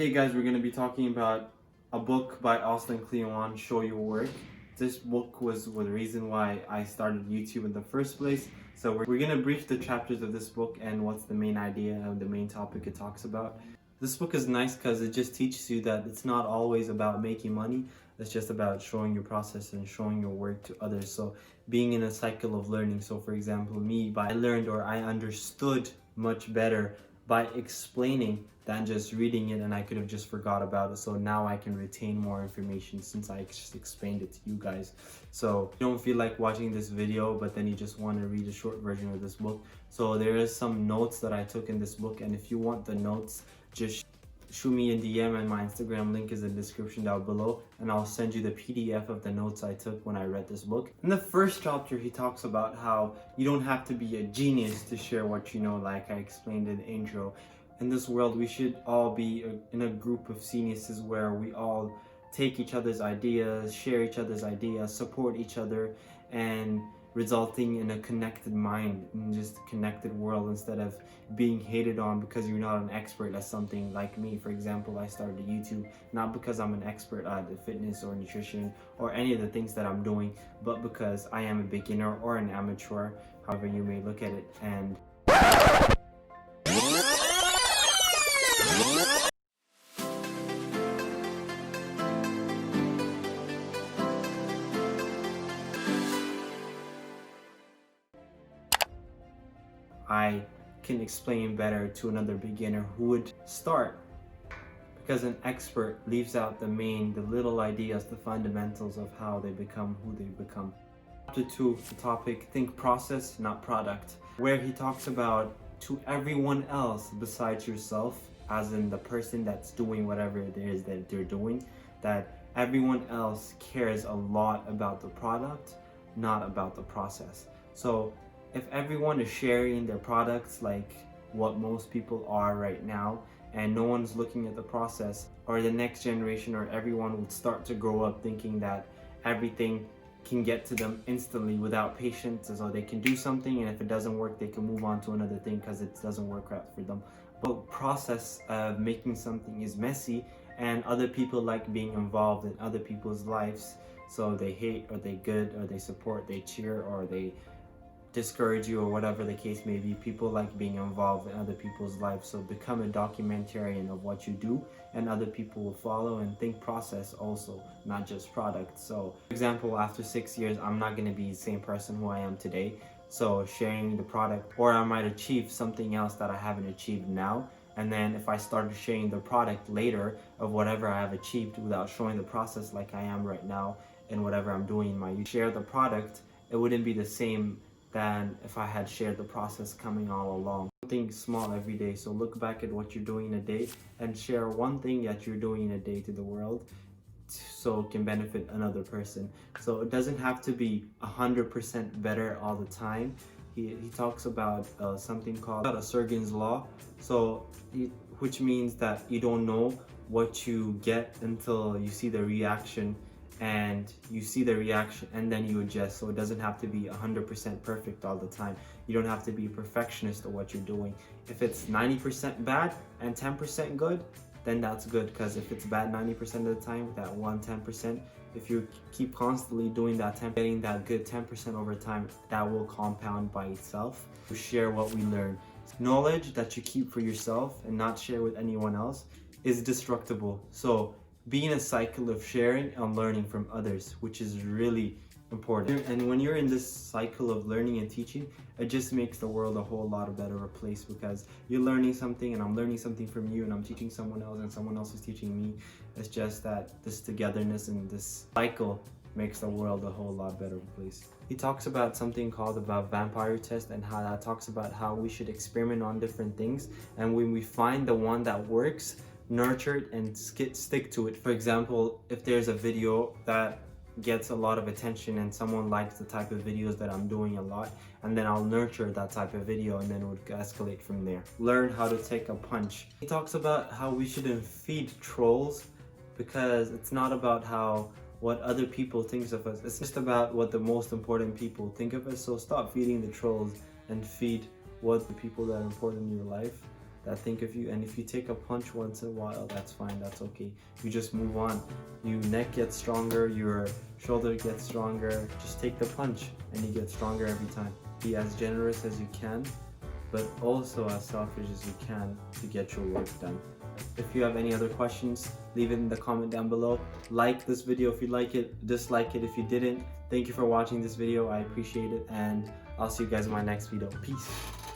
Today guys, we're going to be talking about a book by Austin Kleon, Show Your Work. This book was the reason why I started YouTube in the first place. So we're going to brief the chapters of this book and what's the main idea and the main topic it talks about. This book is nice because it just teaches you that it's not always about making money. It's just about showing your process and showing your work to others. So being in a cycle of learning. So for example, I learned or I understood much better by explaining than just reading it, and I could have just forgot about it. So now I can retain more information since I just explained it to you guys. So you don't feel like watching this video, but then you just want to read a short version of this book. So there is some notes that I took in this book, and if you want the notes, just shoot me a DM, and my Instagram link is in the description down below, and I'll send you the PDF of the notes I took when I read this book. In the first chapter, he talks about how you don't have to be a genius to share what you know, like I explained in the intro. In this world, we should all be in a group of geniuses where we all take each other's ideas, share each other's ideas, support each other, and resulting in a connected mind and just a connected world instead of being hated on because you're not an expert at something. Like me, for example, I started YouTube not because I'm an expert at fitness or nutrition or any of the things that I'm doing, but because I am a beginner or an amateur, however you may look at it. And I can explain better to another beginner who would start, because an expert leaves out the little ideas, the fundamentals of how they become who they become. Chapter 2, the topic, think process, not product, where he talks about to everyone else besides yourself, as in the person that's doing whatever it is that they're doing, that everyone else cares a lot about the product, not about the process. So if everyone is sharing their products like what most people are right now, and no one's looking at the process, or the next generation or everyone would start to grow up thinking that everything can get to them instantly without patience, so they can do something, and if it doesn't work they can move on to another thing because it doesn't work out for them. But process of making something is messy, and other people like being involved in other people's lives, so they hate or they good or they support, they cheer or they discourage you or whatever the case may be. People like being involved in other people's lives, so become a documentarian of what you do and other people will follow, and think process also, not just product. So for example, after 6 years I'm not going to be the same person who I am today, so sharing the product, or I might achieve something else that I haven't achieved now, and then if I started sharing the product later of whatever I have achieved without showing the process like I am right now and whatever I'm doing in my share the product, it wouldn't be the same than if I had shared the process coming all along. Something small every day. So look back at what you're doing in a day and share one thing that you're doing in a day to the world so it can benefit another person. So it doesn't have to be 100% better all the time. He talks about something called a Surgeon's Law, which means that you don't know what you get until you see the reaction, and then you adjust. So it doesn't have to be 100% perfect all the time. You don't have to be a perfectionist of what you're doing. If it's 90% bad and 10% good, then that's good, because if it's bad 90% of the time, that 10%, if you keep constantly doing that 10, getting that good 10% over time, that will compound by itself. We share what we learn. Knowledge that you keep for yourself and not share with anyone else is destructible. So be in a cycle of sharing and learning from others, which is really important. And when you're in this cycle of learning and teaching, it just makes the world a whole lot better a place, because you're learning something and I'm learning something from you, and I'm teaching someone else and someone else is teaching me. It's just that this togetherness and this cycle makes the world a whole lot better place. He talks about something called the vampire test, and how that talks about how we should experiment on different things, and when we find the one that works, nurture it and stick to it. For example, if there's a video that gets a lot of attention and someone likes the type of videos that I'm doing a lot, and then I'll nurture that type of video, and then it would escalate from there. Learn how to take a punch. He talks about how we shouldn't feed trolls, because it's not about what other people think of us, it's just about what the most important people think of us. So stop feeding the trolls and feed what the people that are important in your life that think of you. And if you take a punch once in a while, that's fine, that's okay. You just move on. Your neck gets stronger, your shoulder gets stronger. Just take the punch and you get stronger every time. Be as generous as you can, but also as selfish as you can to get your work done. If you have any other questions, leave it in the comment down below. Like this video if you like it, dislike it if you didn't. Thank you for watching this video, I appreciate it, and I'll see you guys in my next video. Peace.